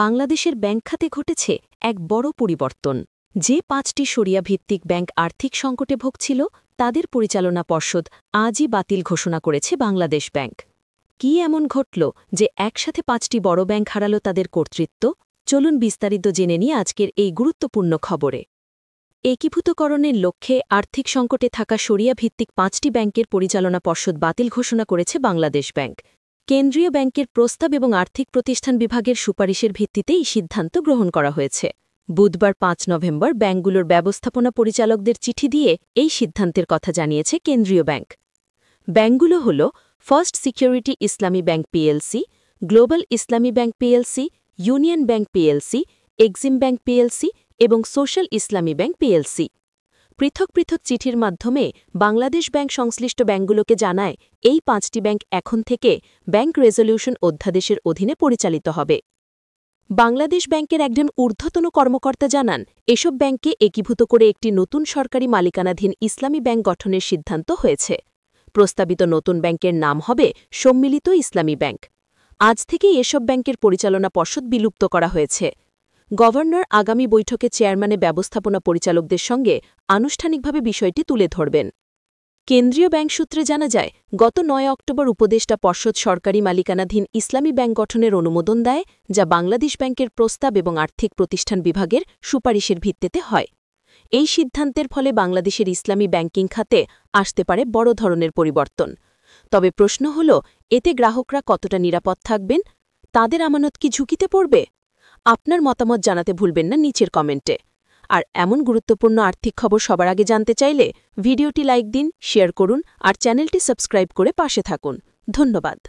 বাংলাদেশের ব্যাংক খাতে ঘটেছে এক বড় পরিবর্তন। যে ৫টি শরিয়া ভিত্তিক ব্যাংক আর্থিক সংকটে ভুগছিল তাদের পরিচালনা পর্ষদ আজই বাতিল ঘোষণা করেছে বাংলাদেশ ব্যাংক। কি এমন ঘটল যে একসাথে ৫টি বড় ব্যাংক হারাল তাদের কর্তৃত্ব? চলুন বিস্তারিত জেনে নিই আজকের এই গুরুত্বপূর্ণ খবরে। একীভূতকরণের লক্ষ্যে আর্থিক সংকটে থাকা শরিয়া ভিত্তিক ৫টি ব্যাংকের পরিচালনা পর্ষদ বাতিল ঘোষণা করেছে বাংলাদেশ ব্যাংক। কেন্দ্রীয় ব্যাংকের প্রস্তাব এবং আর্থিক প্রতিষ্ঠান বিভাগের সুপারিশের ভিত্তিতে এই সিদ্ধান্ত গ্রহণ করা হয়েছে। বুধবার ৫ নভেম্বর ব্যাংকগুলোর ব্যবস্থাপনা পরিচালকদের চিঠি দিয়ে এই সিদ্ধান্তের কথা জানিয়েছে কেন্দ্রীয় ব্যাংক। ব্যাংকগুলো হল ফার্স্ট সিকিউরিটি ইসলামী ব্যাংক পিএলসি, গ্লোবাল ইসলামী bank PLC, union bank PLC, Exim bank PLC এবং সোশ্যাল ইসলামী ব্যাংক পিএলসি। পৃথক পৃথক চিঠির মাধ্যমে বাংলাদেশ ব্যাংক সংশ্লিষ্ট ব্যাংকগুলোকে জানায় এই ৫টি ব্যাংক এখন থেকে ব্যাংক রেজলিউশন অধ্যাদেশের অধীনে পরিচালিত হবে। বাংলাদেশ ব্যাংকের একজন ঊর্ধ্বতন কর্মকর্তা জানান, এসব ব্যাংককে একীভূত করে একটি নতুন সরকারি মালিকানাধীন ইসলামী ব্যাংক গঠনের সিদ্ধান্ত হয়েছে। প্রস্তাবিত নতুন ব্যাংকের নাম হবে সম্মিলিত ইসলামী ব্যাংক। আজ থেকেই এসব ব্যাংকের পরিচালনা পর্ষদ বিলুপ্ত করা হয়েছে। গভর্নর আগামী বৈঠকে চেয়ারম্যানে ব্যবস্থাপনা পরিচালকদের সঙ্গে আনুষ্ঠানিকভাবে বিষয়টি তুলে ধরবেন। কেন্দ্রীয় ব্যাংক সূত্রে জানা যায়, গত ৯ অক্টোবর উপদেষ্টা পর্ষদ সরকারি মালিকানাধীন ইসলামী ব্যাংক গঠনের অনুমোদন দেয়, যা বাংলাদেশ ব্যাংকের প্রস্তাব এবং আর্থিক প্রতিষ্ঠান বিভাগের সুপারিশের ভিত্তিতে হয়। এই সিদ্ধান্তের ফলে বাংলাদেশের ইসলামী ব্যাংকিং খাতে আসতে পারে বড় ধরনের পরিবর্তন। তবে প্রশ্ন হল, এতে গ্রাহকরা কতটা নিরাপদ থাকবেন? তাদের আমানত কি ঝুঁকিতে পড়বে? আপনার মতামত জানাতে ভুলবেন না নিচের কমেন্টে। আর এমন গুরুত্বপূর্ণ আর্থিক খবর সবার আগে জানতে চাইলে ভিডিওটি লাইক দিন, শেয়ার করুন আর চ্যানেলটি সাবস্ক্রাইব করে পাশে থাকুন। ধন্যবাদ।